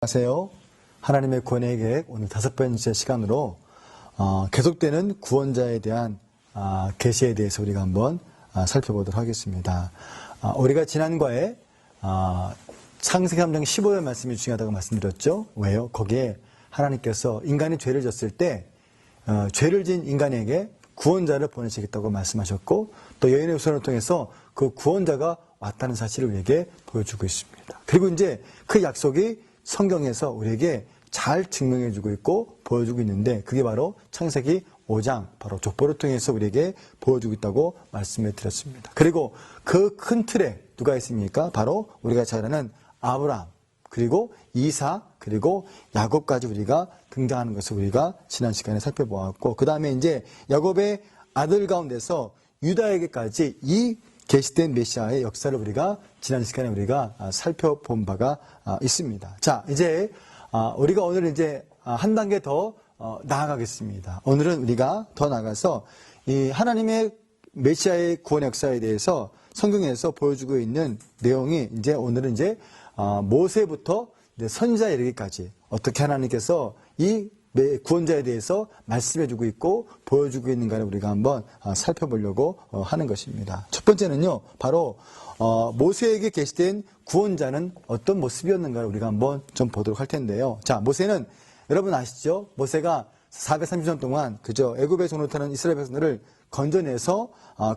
안녕하세요. 하나님의 구원의 계획 오늘 5번째 시간으로 계속되는 구원자에 대한 계시에 대해서 우리가 한번 살펴보도록 하겠습니다. 우리가 지난과에 창세기 3장 15절 말씀이 중요하다고 말씀드렸죠. 왜요? 거기에 하나님께서 인간이 죄를 졌을 때 죄를 지은 인간에게 구원자를 보내시겠다고 말씀하셨고, 또 여인의 후손을 통해서 그 구원자가 왔다는 사실을 우리에게 보여주고 있습니다. 그리고 이제 그 약속이 성경에서 우리에게 잘 증명해주고 있고 보여주고 있는데, 그게 바로 창세기 5장 바로 족보를 통해서 우리에게 보여주고 있다고 말씀을 드렸습니다. 그리고 그 큰 틀에 누가 있습니까? 바로 우리가 잘 아는 아브라함, 그리고 이삭, 그리고 야곱까지 우리가 등장하는 것을 우리가 지난 시간에 살펴보았고, 그 다음에 이제 야곱의 아들 가운데서 유다에게까지 이 계시된 메시아의 역사를 우리가 지난 시간에 우리가 살펴본 바가 있습니다. 자, 이제 우리가 오늘 이제 한 단계 더 나아가겠습니다. 오늘은 우리가 더 나아가서 이 하나님의 메시아의 구원 역사에 대해서 성경에서 보여주고 있는 내용이 이제 오늘은 이제 모세부터 선지자에 이르기까지 어떻게 하나님께서 이 구원자에 대해서 말씀해주고 있고 보여주고 있는가를 우리가 한번 살펴보려고 하는 것입니다. 첫 번째는요, 바로 모세에게 계시된 구원자는 어떤 모습이었는가를 우리가 한번 좀 보도록 할 텐데요. 자, 모세는 여러분 아시죠? 모세가 430년 동안 그저 애굽에서 노릇하는 이스라엘 백성들을 건져내서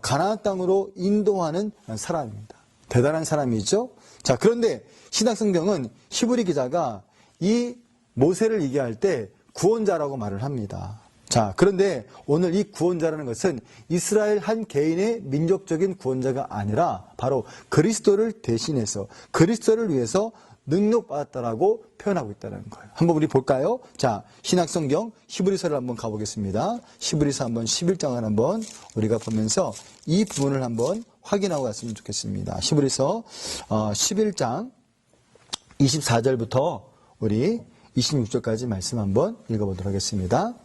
가나안 땅으로 인도하는 사람입니다. 대단한 사람이죠. 자, 그런데 신약성경은 히브리 기자가 이 모세를 얘기할 때 구원자라고 말을 합니다. 자, 그런데 오늘 이 구원자라는 것은 이스라엘 한 개인의 민족적인 구원자가 아니라 바로 그리스도를 대신해서 그리스도를 위해서 능력받았다라고 표현하고 있다는 거예요. 한번 우리 볼까요? 자, 신약성경 히브리서를 한번 가보겠습니다. 히브리서 한번 11장을 한번 우리가 보면서 이 부분을 한번 확인하고 갔으면 좋겠습니다. 히브리서 11장 24절부터 우리 26절까지 말씀 한번 읽어보도록 하겠습니다.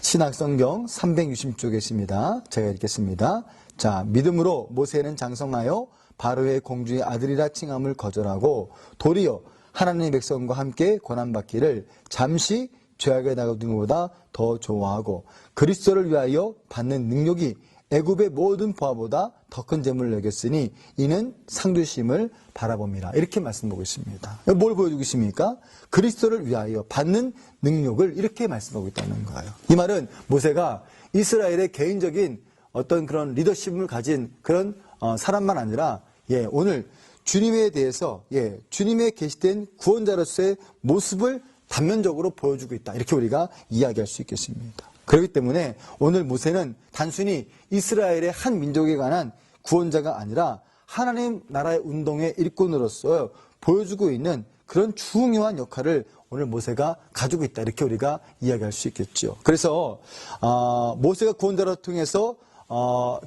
신약성경 360쪽에 있습니다. 제가 읽겠습니다. 자, 믿음으로 모세는 장성하여 바로의 공주의 아들이라 칭함을 거절하고 도리어 하나님의 백성과 함께 고난받기를 잠시 죄악에 나가는 것보다 더 좋아하고 그리스도를 위하여 받는 능력이 애굽의 모든 보화보다 더 큰 재물을 여겼으니 이는 상주심을 바라봅니다. 이렇게 말씀하고 있습니다. 뭘 보여주고 있습니까? 그리스도를 위하여 받는 능력을 이렇게 말씀하고 있다는 거예요. 이 말은 모세가 이스라엘의 개인적인 어떤 그런 리더십을 가진 그런 사람만 아니라 오늘 주님에 대해서 주님의 계시된 구원자로서의 모습을 단면적으로 보여주고 있다. 이렇게 우리가 이야기할 수 있겠습니다. 그렇기 때문에 오늘 모세는 단순히 이스라엘의 한 민족에 관한 구원자가 아니라 하나님 나라의 운동의 일꾼으로서 보여주고 있는 그런 중요한 역할을 오늘 모세가 가지고 있다. 이렇게 우리가 이야기할 수 있겠죠. 그래서 모세가 구원자로 통해서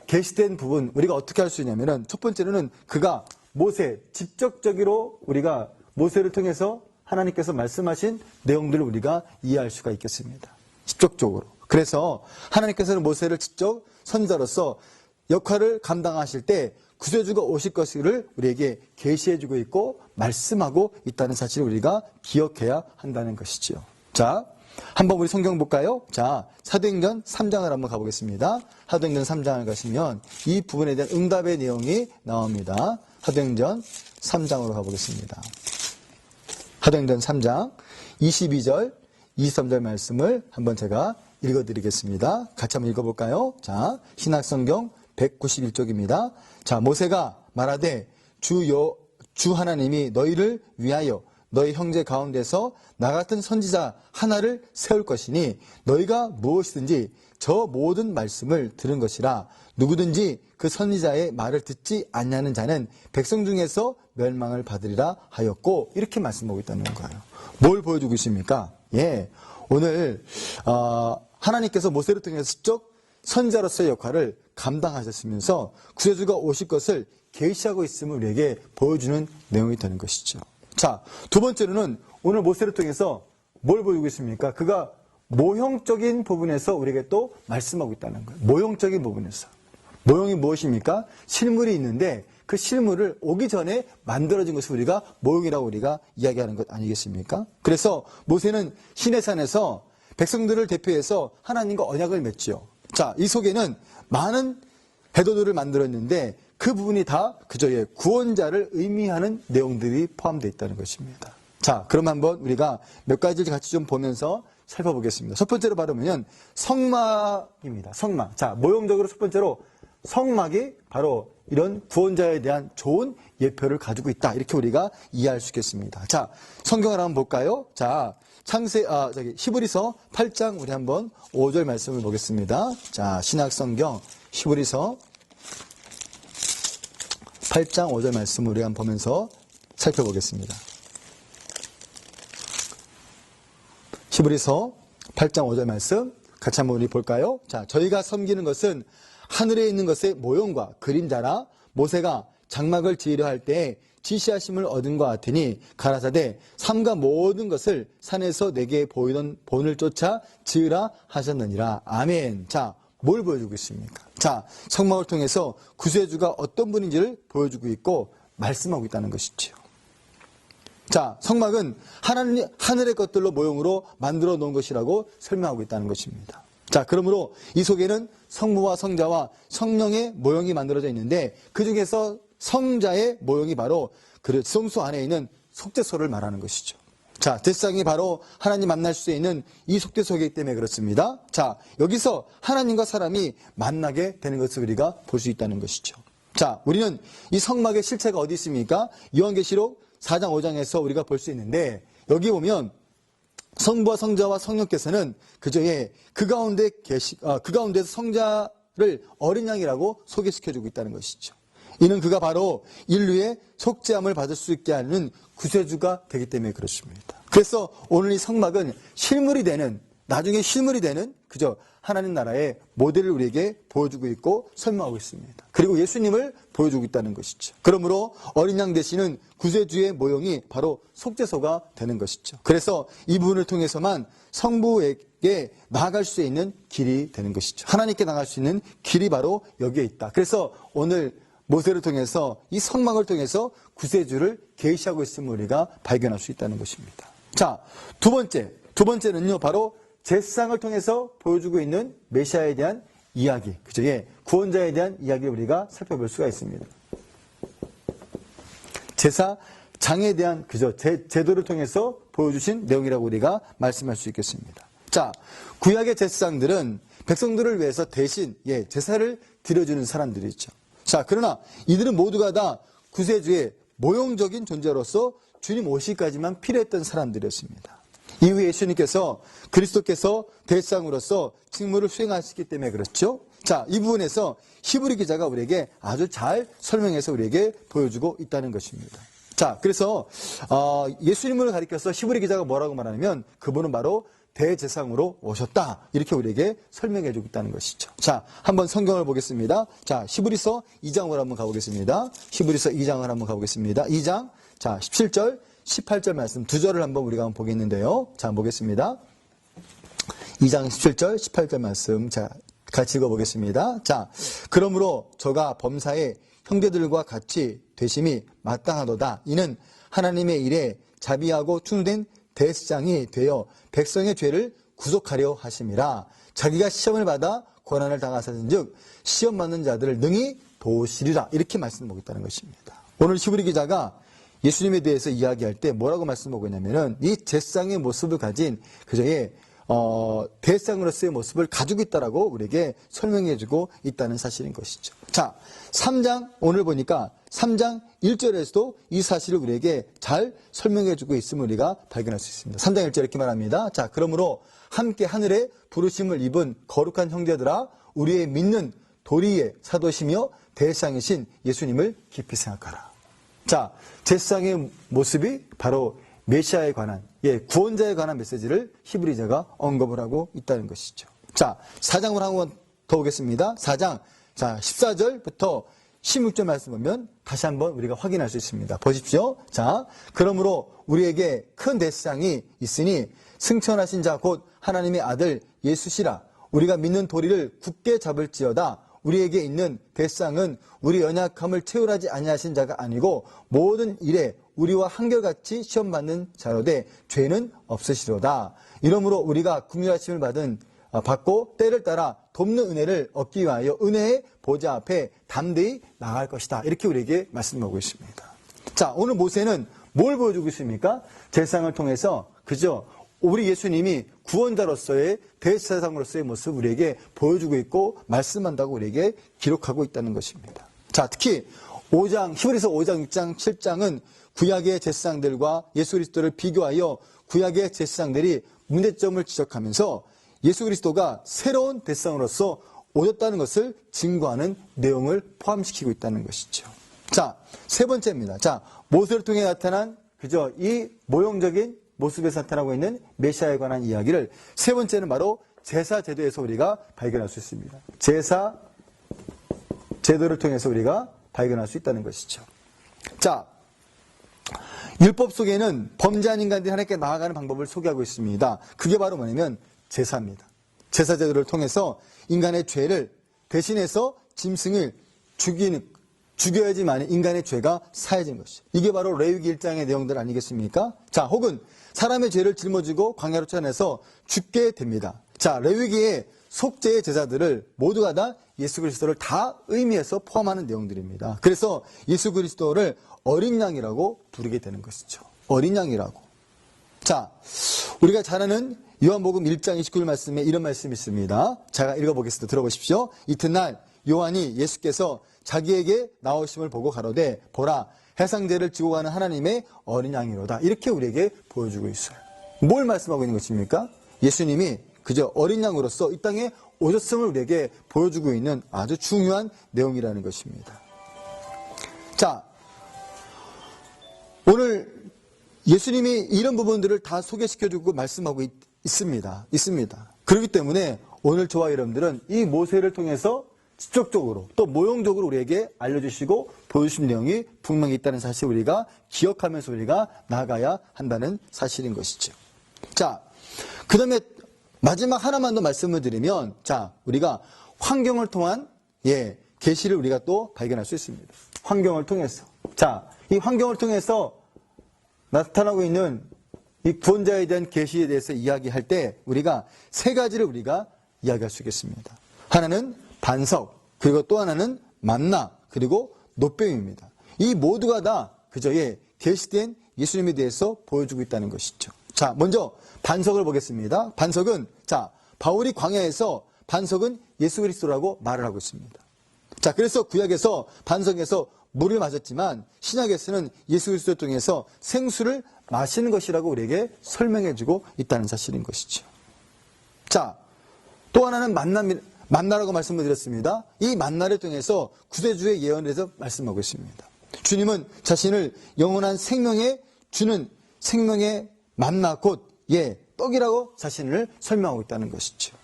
계시된 부분 우리가 어떻게 할 수 있냐면은 첫 번째로는 그가 모세 직접적으로 우리가 모세를 통해서 하나님께서 말씀하신 내용들을 우리가 이해할 수가 있겠습니다. 직접적으로. 그래서 하나님께서는 모세를 직접 선지자로서 역할을 감당하실 때 구세주가 오실 것을 우리에게 계시해주고 있고 말씀하고 있다는 사실을 우리가 기억해야 한다는 것이죠. 자, 한번 우리 성경 볼까요? 자, 사도행전 3장을 한번 가보겠습니다. 사도행전 3장을 가시면 이 부분에 대한 응답의 내용이 나옵니다. 사도행전 3장으로 가보겠습니다. 사도행전 3장 22절 23절 말씀을 한번 제가 읽어드리겠습니다. 같이 한번 읽어볼까요? 자, 신약성경 191쪽입니다. 자, 모세가 말하되 주 하나님이 너희를 위하여 너희 형제 가운데서 나 같은 선지자 하나를 세울 것이니 너희가 무엇이든지 저 모든 말씀을 들은 것이라. 누구든지 그 선지자의 말을 듣지 않냐는 자는 백성 중에서 멸망을 받으리라 하였고, 이렇게 말씀하고 있다는 거예요. 뭘 보여주고 있습니까? 오늘 하나님께서 모세를 통해서 직접 선지자로서의 역할을 감당하셨으면서 구세주가 오실 것을 계시하고 있음을 우리에게 보여주는 내용이 되는 것이죠. 자, 두 번째로는 오늘 모세를 통해서 뭘 보여주고 있습니까? 그가 모형적인 부분에서 우리에게 또 말씀하고 있다는 거예요. 모형적인 부분에서. 모형이 무엇입니까? 실물이 있는데 그 실물을 오기 전에 만들어진 것을 우리가 모형이라고 우리가 이야기하는 것 아니겠습니까? 그래서 모세는 시내산에서 백성들을 대표해서 하나님과 언약을 맺지요. 자, 이 속에는 많은 배도들을 만들었는데 그 부분이 다 그저의 구원자를 의미하는 내용들이 포함되어 있다는 것입니다. 자, 그럼 한번 우리가 몇 가지를 같이 좀 보면서 살펴보겠습니다. 첫 번째로 바로 뭐냐면 성막입니다. 성막. 자, 모형적으로 첫 번째로 성막이 바로 이런 구원자에 대한 좋은 예표를 가지고 있다. 이렇게 우리가 이해할 수 있겠습니다. 자, 성경을 한번 볼까요? 자, 히브리서 8장 우리 한번 5절 말씀을 보겠습니다. 자, 신약성경 히브리서 8장 5절 말씀을 우리가 한번 보면서 살펴보겠습니다. 히브리서 8장 5절 말씀 같이 한번 우리 볼까요? 자, 저희가 섬기는 것은 하늘에 있는 것의 모형과 그림자라 모세가 장막을 지으려 할 때에 지시하심을 얻은 것 같으니 가라사대 삼가 모든 것을 산에서 내게 보이던 본을 쫓아 지으라 하셨느니라. 아멘. 자, 뭘 보여주고 있습니까? 자, 성막을 통해서 구세주가 어떤 분인지를 보여주고 있고 말씀하고 있다는 것이지요. 자, 성막은 하늘의 것들로 모형으로 만들어 놓은 것이라고 설명하고 있다는 것입니다. 자, 그러므로 이 속에는 성부와 성자와 성령의 모형이 만들어져 있는데 그 중에서 성자의 모형이 바로 그 성소 안에 있는 속죄소를 말하는 것이죠. 자, 제사장이 바로 하나님 만날 수 있는 이 속죄소이기 때문에 그렇습니다. 자, 여기서 하나님과 사람이 만나게 되는 것을 우리가 볼 수 있다는 것이죠. 자, 우리는 이 성막의 실체가 어디 있습니까? 요한계시록 4장 5장에서 우리가 볼 수 있는데 여기 보면 성부와 성자와 성령께서는 그 가운데서 성자를 어린 양이라고 소개시켜주고 있다는 것이죠. 이는 그가 바로 인류의 속죄함을 받을 수 있게 하는 구세주가 되기 때문에 그렇습니다. 그래서 오늘 이 성막은 나중에 실물이 되는 하나님 나라의 모델을 우리에게 보여주고 있고 설명하고 있습니다. 그리고 예수님을 보여주고 있다는 것이죠. 그러므로 어린 양 되시는 구세주의 모형이 바로 속죄소가 되는 것이죠. 그래서 이 부분을 통해서만 성부에게 나아갈 수 있는 길이 되는 것이죠. 하나님께 나아갈 수 있는 길이 바로 여기에 있다. 그래서 오늘 모세를 통해서 이 성막을 통해서 구세주를 계시하고 있음을 우리가 발견할 수 있다는 것입니다. 자, 두 번째는요, 바로 제사장을 통해서 보여주고 있는 메시아에 대한 이야기, 구원자에 대한 이야기를 우리가 살펴볼 수가 있습니다. 제사장에 대한 제도를 통해서 보여주신 내용이라고 우리가 말씀할 수 있겠습니다. 자, 구약의 제사장들은 백성들을 위해서 대신 제사를 드려주는 사람들이죠. 자, 그러나 이들은 모두가 다 구세주의 모형적인 존재로서 주님 오시기까지만 필요했던 사람들이었습니다. 이후에 예수님께서 그리스도께서 대제사장으로서 직무를 수행하시기 때문에 그렇죠. 자, 이 부분에서 히브리 기자가 우리에게 아주 잘 설명해서 우리에게 보여주고 있다는 것입니다. 자, 그래서 예수님을 가리켜서 히브리 기자가 뭐라고 말하냐면 그분은 바로 대제사장으로 오셨다. 이렇게 우리에게 설명해 주고 있다는 것이죠. 자, 한번 성경을 보겠습니다. 자, 히브리서 2장으로 한번 가보겠습니다. 히브리서 2장을 한번 가보겠습니다. 2장, 자, 17절, 18절 말씀 두 절을 한번 우리가 한번 보겠는데요. 자, 보겠습니다. 2장 17절, 18절 말씀. 자, 같이 읽어보겠습니다. 자, 그러므로 저가 범사에 형제들과 같이 되심이 마땅하도다. 이는 하나님의 일에 자비하고 충된 대제사장이 되어 백성의 죄를 구속하려 하심이라. 자기가 시험을 받아 고난을 당하사는즉 시험 받는 자들을 능히 도우시리라. 이렇게 말씀하고 있다는 것입니다. 오늘 히브리 기자가 예수님에 대해서 이야기할 때 뭐라고 말씀하고 있냐면은 이 제사장의 모습을 가진 대제사장으로서의 모습을 가지고 있다라고 우리에게 설명해주고 있다는 사실인 것이죠. 자, 3장 오늘 보니까 3장 1절에서도 이 사실을 우리에게 잘 설명해주고 있음을 우리가 발견할 수 있습니다. 3장 1절 이렇게 말합니다. 자, 그러므로 함께 하늘에 부르심을 입은 거룩한 형제들아 우리의 믿는 도리의 사도시며 대제사장이신 예수님을 깊이 생각하라. 자, 제사장의 모습이 바로 메시아에 관한, 구원자에 관한 메시지를 히브리서가 언급을 하고 있다는 것이죠. 자, 4장으로 한번 더 오겠습니다. 4장, 자, 14절부터 16절 말씀 보면 다시 한번 우리가 확인할 수 있습니다. 보십시오. 자, 그러므로 우리에게 큰 대제사장이 있으니 승천하신 자 곧 하나님의 아들 예수시라. 우리가 믿는 도리를 굳게 잡을지어다. 우리에게 있는 대상은 우리 연약함을 채울하지 아니하신 자가 아니고 모든 일에 우리와 한결같이 시험받는 자로되 죄는 없으시로다. 이러므로 우리가 긍휼하심을 받고 때를 따라 돕는 은혜를 얻기 위하여 은혜의 보좌 앞에 담대히 나갈 것이다. 이렇게 우리에게 말씀하고 있습니다. 자, 오늘 모세는 뭘 보여주고 있습니까? 제사장을 통해서 그죠? 우리 예수님이 구원자로서의 대제사장으로서의 모습을 우리에게 보여주고 있고 말씀한다고 우리에게 기록하고 있다는 것입니다. 자, 특히 히브리서 5장, 6장, 7장은 구약의 제사장들과 예수 그리스도를 비교하여 구약의 제사장들이 문제점을 지적하면서 예수 그리스도가 새로운 대상으로서 오셨다는 것을 증거하는 내용을 포함시키고 있다는 것이죠. 자, 세 번째입니다. 자, 모세를 통해 나타난 그죠? 이 모형적인 모습에서 나타나고 있는 메시아에 관한 이야기를 세 번째는 바로 제사 제도에서 우리가 발견할 수 있습니다. 제사 제도를 통해서 우리가 발견할 수 있다는 것이죠. 자, 율법 속에는 범죄한 인간들이 하나님께 나아가는 방법을 소개하고 있습니다. 그게 바로 뭐냐면 제사입니다. 제사 제도를 통해서 인간의 죄를 대신해서 짐승을 죽여야지만 인간의 죄가 사해진 것이죠. 이게 바로 레위기 1장의 내용들 아니겠습니까? 자, 혹은 사람의 죄를 짊어지고 광야로 쫓아내서 죽게 됩니다. 자, 레위기의 속죄의 제사들을 모두가 다 예수 그리스도를 다 의미해서 포함하는 내용들입니다. 그래서 예수 그리스도를 어린 양이라고 부르게 되는 것이죠. 어린 양이라고. 자, 우리가 잘 아는 요한복음 1장 29절 말씀에 이런 말씀이 있습니다. 제가 읽어보겠습니다. 들어보십시오. 이튿날 요한이 예수께서 자기에게 나오심을 보고 가로되 보라 해상제를 지고 가는 하나님의 어린 양이로다. 이렇게 우리에게 보여주고 있어요. 뭘 말씀하고 있는 것입니까? 예수님이 그저 어린 양으로서 이 땅에 오셨음을 우리에게 보여주고 있는 아주 중요한 내용이라는 것입니다. 자, 오늘 예수님이 이런 부분들을 다 소개시켜주고 말씀하고 있습니다. 그렇기 때문에 오늘 저와 여러분들은 이 모세를 통해서 직접적으로 또 모형적으로 우리에게 알려주시고 보여주신 내용이 분명히 있다는 사실 우리가 기억하면서 우리가 나아가야 한다는 사실인 것이죠. 자, 그 다음에 마지막 하나만 더 말씀을 드리면, 자, 우리가 환경을 통한, 계시를 우리가 또 발견할 수 있습니다. 환경을 통해서. 자, 이 환경을 통해서 나타나고 있는 이 구원자에 대한 계시에 대해서 이야기할 때 우리가 세 가지를 우리가 이야기할 수 있겠습니다. 하나는 반석, 그리고 또 하나는 만나, 그리고 놋뱀입니다. 이 모두가 다 그저 계시된 예수님에 대해서 보여주고 있다는 것이죠. 자, 먼저 반석을 보겠습니다. 반석은, 자, 바울이 광야에서 반석은 예수 그리스도라고 말을 하고 있습니다. 자, 그래서 구약에서 반석에서 물을 마셨지만 신약에서는 예수 그리스도를 통해서 생수를 마시는 것이라고 우리에게 설명해주고 있다는 사실인 것이죠. 자, 또 하나는 만나라고 말씀을 드렸습니다. 이 만나를 통해서 구세주의 예언에 대해서 말씀하고 있습니다. 주님은 자신을 영원한 생명에 주는 생명의 만나 곧 떡이라고 자신을 설명하고 있다는 것이죠.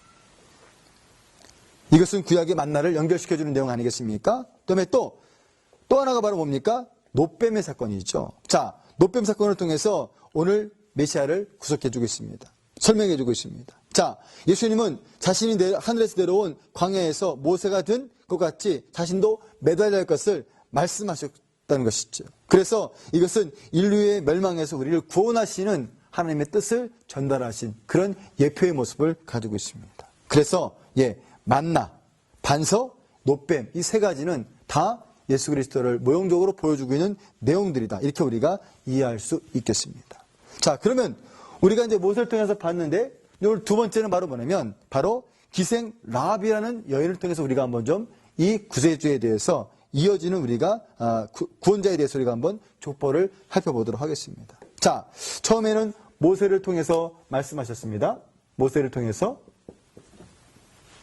이것은 구약의 만나를 연결시켜주는 내용 아니겠습니까? 그다음에 또 하나가 바로 뭡니까? 놋뱀의 사건이죠. 자, 놋뱀 사건을 통해서 오늘 메시아를 구속해주고 있습니다. 설명해주고 있습니다. 자, 예수님은 자신이 하늘에서 내려온 광야에서 모세가 든 것 같이 자신도 매달려야 할 것을 말씀하셨다는 것이죠. 그래서 이것은 인류의 멸망에서 우리를 구원하시는 하나님의 뜻을 전달하신 그런 예표의 모습을 가지고 있습니다. 그래서 만나, 반석, 놋뱀 이 세 가지는 다 예수 그리스도를 모형적으로 보여주고 있는 내용들이다. 이렇게 우리가 이해할 수 있겠습니다. 자, 그러면 우리가 이제 모세를 통해서 봤는데 오늘 두 번째는 바로 뭐냐면 바로 기생 라합이라는 여인을 통해서 우리가 한번 좀 이 구세주에 대해서 이어지는 우리가 구원자에 대해서 우리가 한번 족보를 살펴보도록 하겠습니다. 자, 처음에는 모세를 통해서 말씀하셨습니다. 모세를 통해서.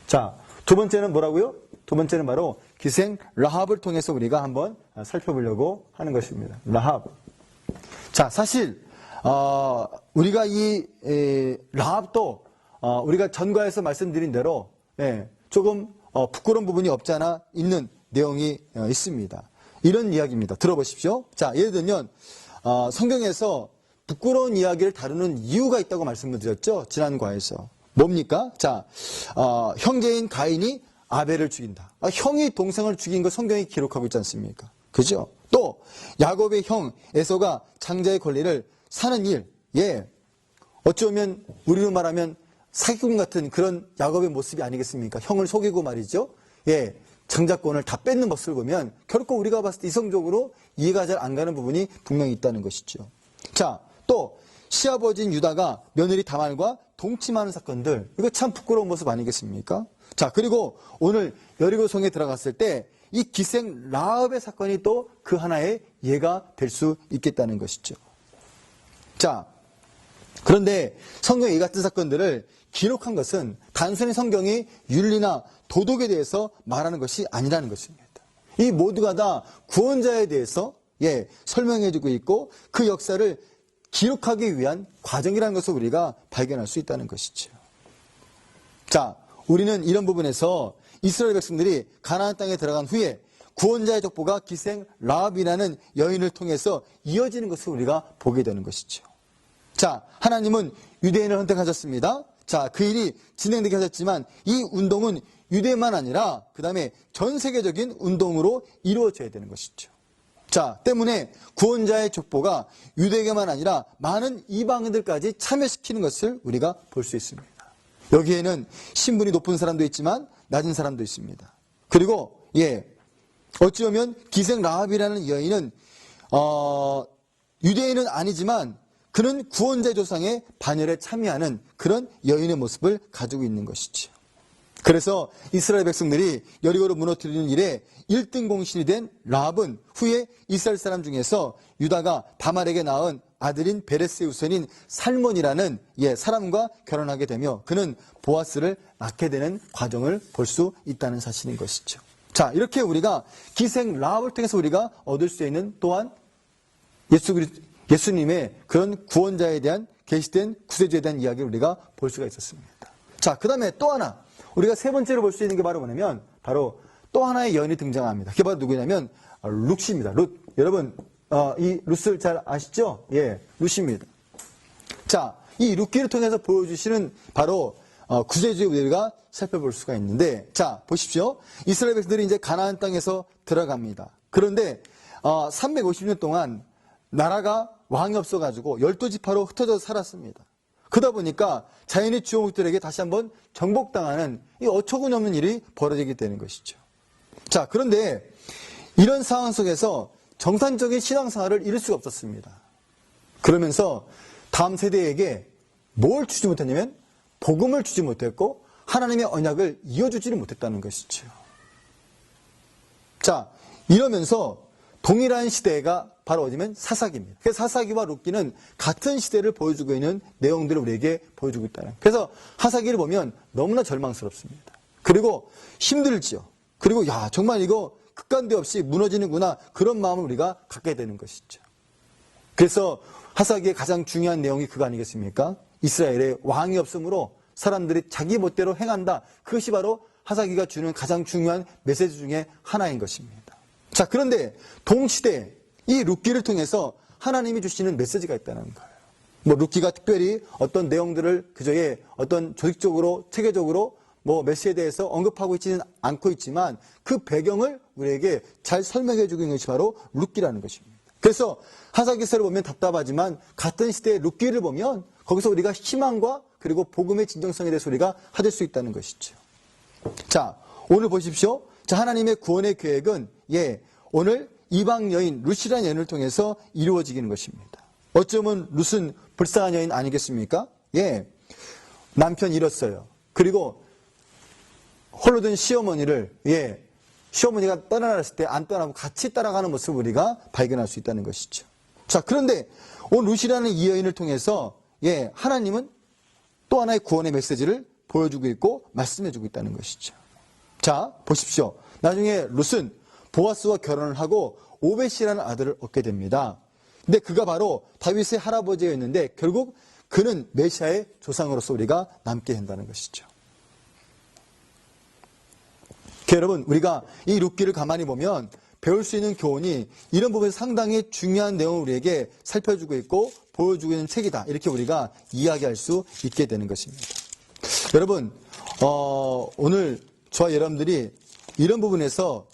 자, 두 번째는 뭐라고요? 두 번째는 바로 기생 라합을 통해서 우리가 한번 살펴보려고 하는 것입니다. 라합. 자, 사실 우리가 이 라합도 우리가 전과에서 말씀드린 대로 조금 부끄러운 부분이 없지 않아 있는 내용이 있습니다. 이런 이야기입니다. 들어보십시오. 자, 예를 들면 성경에서 부끄러운 이야기를 다루는 이유가 있다고 말씀을 드렸죠. 지난 과에서. 뭡니까? 자, 형제인 가인이 아벨을 죽인다. 형이 동생을 죽인 거 성경이 기록하고 있지 않습니까? 그죠? 또 야곱의 형 에서가 장자의 권리를 사는 일, 어쩌면 우리로 말하면 사기꾼 같은 그런 야곱의 모습이 아니겠습니까? 형을 속이고 말이죠. 장자권을 다 뺏는 것을 보면 결코 우리가 봤을 때 이성적으로 이해가 잘 안 가는 부분이 분명히 있다는 것이죠. 자, 또 시아버지인 유다가 며느리 다말과 동침하는 사건들, 이거 참 부끄러운 모습 아니겠습니까? 자, 그리고 오늘 여리고성에 들어갔을 때 이 기생 라합의 사건이 또 그 하나의 예가 될 수 있겠다는 것이죠. 자, 그런데 성경에 이 같은 사건들을 기록한 것은 단순히 성경이 윤리나 도덕에 대해서 말하는 것이 아니라는 것입니다. 이 모두가 다 구원자에 대해서 설명해주고 있고 그 역사를 기록하기 위한 과정이라는 것을 우리가 발견할 수 있다는 것이죠. 자, 우리는 이런 부분에서 이스라엘 백성들이 가나안 땅에 들어간 후에 구원자의 족보가 기생 라합이라는 여인을 통해서 이어지는 것을 우리가 보게 되는 것이죠. 자, 하나님은 유대인을 선택하셨습니다. 자, 그 일이 진행되게 하셨지만 이 운동은 유대만 아니라 그 다음에 전 세계적인 운동으로 이루어져야 되는 것이죠. 자, 때문에 구원자의 족보가 유대계만 아니라 많은 이방인들까지 참여시키는 것을 우리가 볼 수 있습니다. 여기에는 신분이 높은 사람도 있지만 낮은 사람도 있습니다. 그리고 어찌 보면 기생 라합이라는 여인은 유대인은 아니지만 그는 구원자 조상의 반열에 참여하는 그런 여인의 모습을 가지고 있는 것이죠. 그래서 이스라엘 백성들이 여리고를 무너뜨리는 일에 1등 공신이 된 라합은 후에 이스라엘 사람 중에서 유다가 다말에게 낳은 아들인 베레스의 우선인 살몬이라는 사람과 결혼하게 되며 그는 보아스를 낳게 되는 과정을 볼 수 있다는 사실인 것이죠. 자, 이렇게 우리가 기생 라합을 통해서 우리가 얻을 수 있는 또한 예수님의 그런 구원자에 대한 계시된 구세주에 대한 이야기를 우리가 볼 수가 있었습니다. 자, 그 다음에 또 하나 우리가 세 번째로 볼 수 있는 게 바로 뭐냐면 바로 또 하나의 여인이 등장합니다. 그게 바로 누구냐면 룻입니다. 룻. 여러분 이 룻을 잘 아시죠? 룻입니다. 자, 이 룻기를 통해서 보여주시는 바로 구세주의 우리가 살펴볼 수가 있는데, 자, 보십시오. 이스라엘 백성들이 이제 가나안 땅에서 들어갑니다. 그런데 350년 동안 나라가 왕이 없어가지고 12지파로 흩어져 살았습니다. 그러다 보니까 자연의 주호목들에게 다시 한번 정복당하는 이 어처구니없는 일이 벌어지게 되는 것이죠. 자, 그런데 이런 상황 속에서 정상적인 신앙생활을 이룰 수가 없었습니다. 그러면서 다음 세대에게 뭘 주지 못했냐면 복음을 주지 못했고 하나님의 언약을 이어주지를 못했다는 것이죠. 자, 이러면서 동일한 시대가 바로 어디면 사사기입니다. 그래서 사사기와 룻기는 같은 시대를 보여주고 있는 내용들을 우리에게 보여주고 있다는. 그래서 사사기를 보면 너무나 절망스럽습니다. 그리고 힘들지요. 그리고 정말 이거 극간데 없이 무너지는구나, 그런 마음을 우리가 갖게 되는 것이죠. 그래서 사사기의 가장 중요한 내용이 그거 아니겠습니까? 이스라엘에 왕이 없으므로 사람들이 자기 멋대로 행한다. 그것이 바로 사사기가 주는 가장 중요한 메시지 중에 하나인 것입니다. 자, 그런데 동시대 이 룻기를 통해서 하나님이 주시는 메시지가 있다는 거예요. 룻기가 특별히 어떤 내용들을 그저의 어떤 조직적으로 체계적으로 메시에 대해서 언급하고 있지는 않고 있지만 그 배경을 우리에게 잘 설명해 주고 있는 것이 바로 룻기라는 것입니다. 그래서 사사기서를 보면 답답하지만 같은 시대의 룻기를 보면 거기서 우리가 희망과 그리고 복음의 진정성에 대해서 우리가 찾을 수 있다는 것이죠. 자, 오늘 보십시오. 자, 하나님의 구원의 계획은 오늘 이방 여인 룻이라는 여인을 통해서 이루어지는 것입니다. 어쩌면 룻은 불쌍한 여인 아니겠습니까? 남편 잃었어요. 그리고 홀로 든 시어머니를 시어머니가 떠나갔을 때 안 떠나고 같이 따라가는 모습을 우리가 발견할 수 있다는 것이죠. 자, 그런데 오늘 룻이라는 이 여인을 통해서 하나님은 또 하나의 구원의 메시지를 보여주고 있고 말씀해주고 있다는 것이죠. 자, 보십시오. 나중에 룻은 보아스와 결혼을 하고 오벳이라는 아들을 얻게 됩니다. 근데 그가 바로 다윗의 할아버지였는데 결국 그는 메시아의 조상으로서 우리가 남게 된다는 것이죠. 여러분, 우리가 이 룻기를 가만히 보면 배울 수 있는 교훈이 이런 부분에서 상당히 중요한 내용을 우리에게 살펴주고 있고 보여주고 있는 책이다. 이렇게 우리가 이야기할 수 있게 되는 것입니다. 여러분, 오늘 저와 여러분들이 이런 부분에서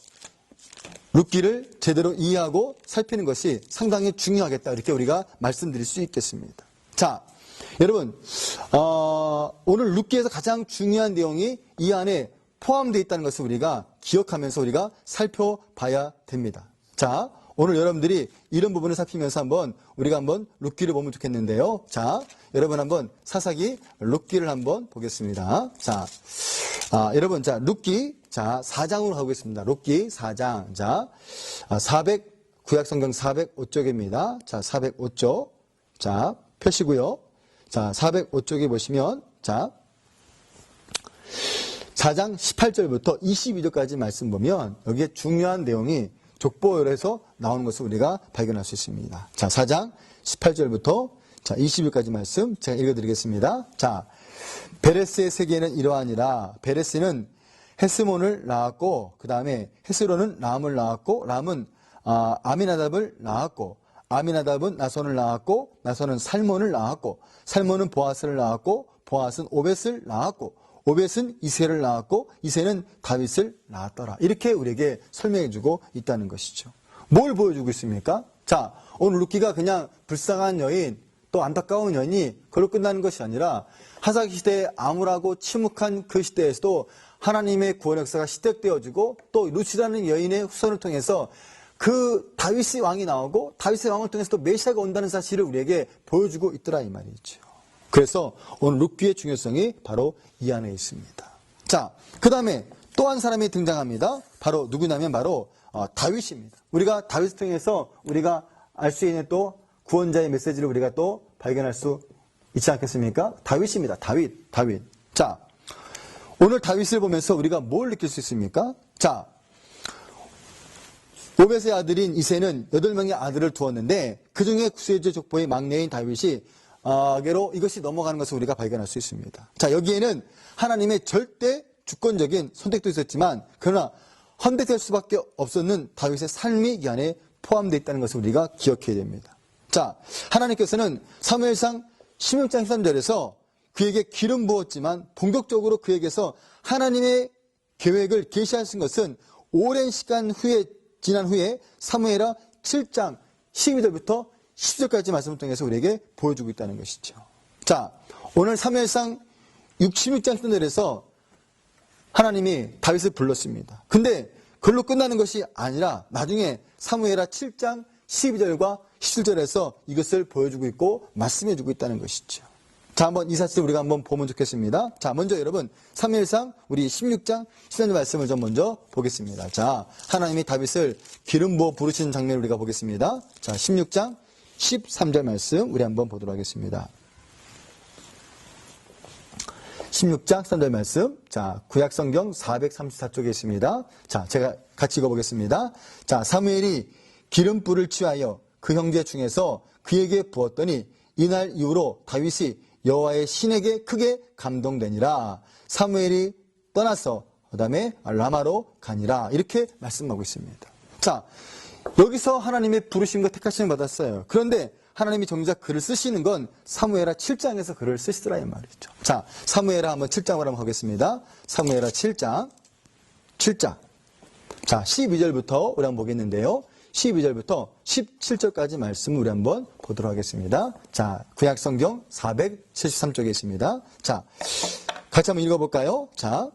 룻기를 제대로 이해하고 살피는 것이 상당히 중요하겠다. 이렇게 우리가 말씀드릴 수 있겠습니다. 자, 여러분, 오늘 룻기에서 가장 중요한 내용이 이 안에 포함되어 있다는 것을 우리가 기억하면서 우리가 살펴봐야 됩니다. 자, 오늘 여러분들이 이런 부분을 살피면서 우리가 한번 룻기를 보면 좋겠는데요. 자, 여러분 한번 사사기 룻기를 한번 보겠습니다. 자, 여러분, 자, 룻기, 자, 4장으로 가보겠습니다. 룻기 4장. 자, 구약성경 405쪽입니다. 자, 405쪽. 자, 펴시고요. 자, 405쪽에 보시면, 자, 4장 18절부터 22절까지 말씀 보면, 여기에 중요한 내용이 족보열에서 나오는 것을 우리가 발견할 수 있습니다. 자, 4장 18절부터 자, 20절까지 말씀 제가 읽어드리겠습니다. 자, 베레스의 세계는 이러하니라. 베레스는 헤스몬을 낳았고, 그 다음에 헤스로는 람을 낳았고, 람은 아미나답을 낳았고, 아미나답은 나손을 낳았고, 나손은 살몬을 낳았고, 살몬은 보아스를 낳았고, 보아스는 오벳을 낳았고, 오벳은 이새를 낳았고, 이새는 다윗을 낳았더라. 이렇게 우리에게 설명해주고 있다는 것이죠. 뭘 보여주고 있습니까? 자, 오늘 룻기가 그냥 불쌍한 여인, 또 안타까운 여인이 그걸로 끝나는 것이 아니라 하사기 시대에 암울하고 침묵한 그 시대에서도 하나님의 구원 역사가 시작되어지고, 또 룻이라는 여인의 후손을 통해서 그 다윗의 왕이 나오고, 다윗의 왕을 통해서 또 메시아가 온다는 사실을 우리에게 보여주고 있더라 이 말이죠. 그래서 오늘 룻기의 중요성이 바로 이 안에 있습니다. 자, 그 다음에 또 한 사람이 등장합니다. 바로 누구냐면 바로 다윗입니다. 우리가 다윗을 통해서 우리가 알 수 있는 또 구원자의 메시지를 우리가 또 발견할 수 있지 않겠습니까? 다윗입니다. 다윗. 자, 오늘 다윗을 보면서 우리가 뭘 느낄 수 있습니까? 자, 오벳의 아들인 이새는 8명의 아들을 두었는데 그 중에 구세주 족보의 막내인 다윗이 게로 이것이 넘어가는 것을 우리가 발견할 수 있습니다. 자, 여기에는 하나님의 절대 주권적인 선택도 있었지만 그러나 헌택될 수밖에 없었는 다윗의 삶이 이 안에 포함되어 있다는 것을 우리가 기억해야 됩니다. 자, 하나님께서는 사무엘상 16장 13절에서 그에게 기름 부었지만 본격적으로 그에게서 하나님의 계획을 계시하신 것은 오랜 시간 후에 지난 후에 사무엘하 7장 12절부터 10절까지 말씀을 통해서 우리에게 보여주고 있다는 것이죠. 자, 오늘 사무엘상 16장 13절에서 하나님이 다윗을 불렀습니다. 근데 그걸로 끝나는 것이 아니라 나중에 사무엘하 7장 12절과 17절에서 이것을 보여주고 있고 말씀해주고 있다는 것이죠. 자, 한번 이 사실을 우리가 한번 보면 좋겠습니다. 자, 먼저 여러분 사무엘상 우리 16장 13절 말씀을 좀 먼저 보겠습니다. 자, 하나님이 다윗을 기름 부어 부르시는 장면을 우리가 보겠습니다. 자, 16장 13절 말씀 우리 한번 보도록 하겠습니다. 16장 13절 말씀. 자, 구약성경 434쪽에 있습니다. 자, 제가 같이 읽어보겠습니다. 자, 사무엘이 기름불을 취하여 그 형제 중에서 그에게 부었더니 이날 이후로 다윗이 여호와의 신에게 크게 감동되니라. 사무엘이 떠나서 그 다음에 라마로 가니라. 이렇게 말씀하고 있습니다. 자, 여기서 하나님의 부르심과 택하심을 받았어요. 그런데 하나님이 정작 글을 쓰시는 건 사무엘하 7장에서 글을 쓰시더라 이 말이죠. 자, 사무엘하 한번 7장으로 한번 가겠습니다. 사무엘하 7장. 자, 12절부터 우리 한번 보겠는데요. 12절부터 17절까지 말씀을 우리 한번 보도록 하겠습니다. 자, 구약성경 473쪽에 있습니다. 자, 같이 한번 읽어볼까요? 자,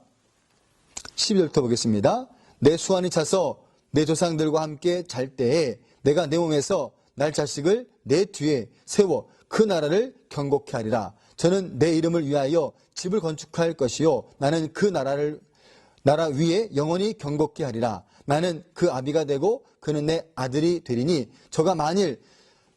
12절부터 보겠습니다. 내 수완이 차서 내 조상들과 함께 잘 때에 내가 내 몸에서 날 자식을 내 뒤에 세워 그 나라를 경고케 하리라. 저는 내 이름을 위하여 집을 건축할 것이요 나는 그 나라 위에 영원히 경고케 하리라. 나는 그 아비가 되고 그는 내 아들이 되리니 저가 만일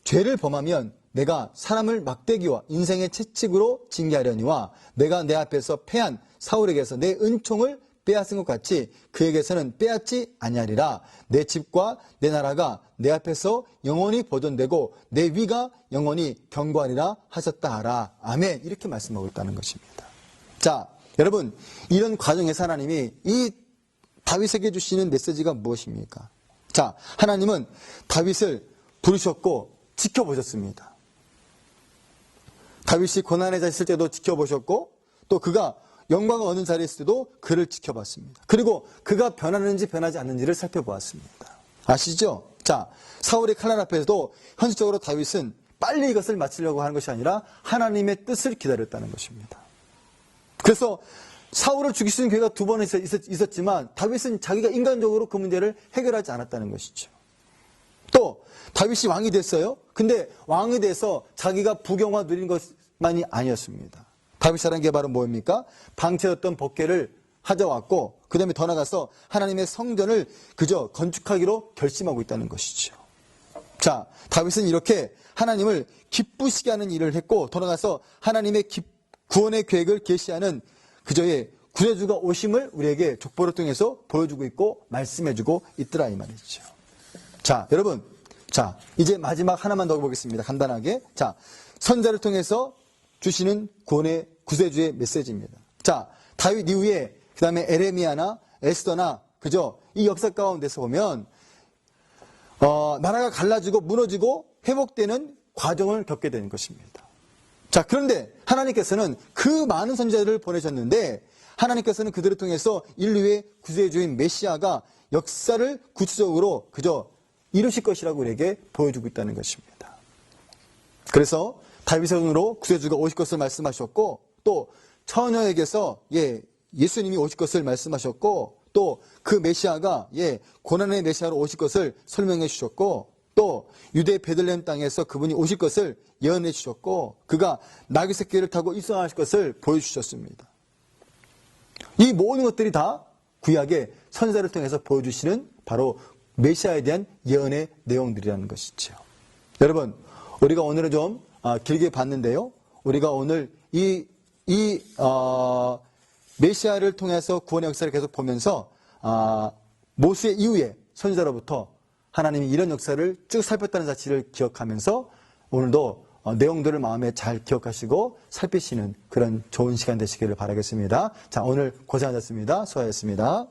죄를 범하면 내가 사람을 막대기와 인생의 채찍으로 징계하려니와 내가 내 앞에서 패한 사울에게서 내 은총을 빼앗은 것 같이 그에게서는 빼앗지 아니하리라. 내 집과 내 나라가 내 앞에서 영원히 보존되고 내 위가 영원히 경고하리라 하셨다 하라. 아멘. 이렇게 말씀하고 있다는 것입니다. 자, 여러분, 이런 과정에서 하나님이 이 다윗에게 주시는 메시지가 무엇입니까? 자, 하나님은 다윗을 부르셨고 지켜보셨습니다. 다윗이 고난에 있을 때도 지켜보셨고 또 그가 영광을 얻는 자리에 있을 때도 그를 지켜봤습니다. 그리고 그가 변하는지 변하지 않는지를 살펴보았습니다. 아시죠? 자, 사울의 칼날 앞에서도 현실적으로 다윗은 빨리 이것을 마치려고 하는 것이 아니라 하나님의 뜻을 기다렸다는 것입니다. 그래서 사울을 죽일 수 있는 기회가 두 번 있었지만 다윗은 자기가 인간적으로 그 문제를 해결하지 않았다는 것이죠. 또 다윗이 왕이 됐어요. 근데 왕이 돼서 자기가 부경화 누린 것만이 아니었습니다. 다윗이 잘한 게 바로 뭡니까? 방치했던 법궤를 가져왔고 그 다음에 더 나가서 하나님의 성전을 그저 건축하기로 결심하고 있다는 것이죠. 자, 다윗은 이렇게 하나님을 기쁘시게 하는 일을 했고 더 나가서 하나님의 구원의 계획을 계시하는 그저의 구세주가 오심을 우리에게 족보를 통해서 보여주고 있고 말씀해주고 있더라 이 말이죠. 자, 여러분, 자 이제 마지막 하나만 더 보겠습니다. 간단하게. 자, 선자를 통해서 주시는 구원의 구세주의 메시지입니다. 자, 다윗 이후에 그 다음에 에레미야나 에스더나 그저 이 역사 가운데서 보면 나라가 갈라지고 무너지고 회복되는 과정을 겪게 되는 것입니다. 자, 그런데 하나님께서는 그 많은 선지자들을 보내셨는데 하나님께서는 그들을 통해서 인류의 구세주인 메시아가 역사를 구체적으로 그저 이루실 것이라고 우리에게 보여주고 있다는 것입니다. 그래서 다윗의 손으로 구세주가 오실 것을 말씀하셨고 또 처녀에게서 예수님이 오실 것을 말씀하셨고 또 그 메시아가 고난의 메시아로 오실 것을 설명해 주셨고 또 유대 베들레헴 땅에서 그분이 오실 것을 예언해 주셨고 그가 나귀 새끼를 타고 입성하실 것을 보여주셨습니다. 이 모든 것들이 다 구약의 선지자를 통해서 보여주시는 바로 메시아에 대한 예언의 내용들이라는 것이죠. 여러분, 우리가 오늘은 좀 길게 봤는데요. 우리가 오늘 이 메시아를 통해서 구원의 역사를 계속 보면서 모세의 이후에 선지자로부터 하나님이 이런 역사를 쭉 살폈다는 사실을 기억하면서 오늘도 내용들을 마음에 잘 기억하시고 살피시는 그런 좋은 시간 되시기를 바라겠습니다. 자, 오늘 고생하셨습니다. 수고하셨습니다.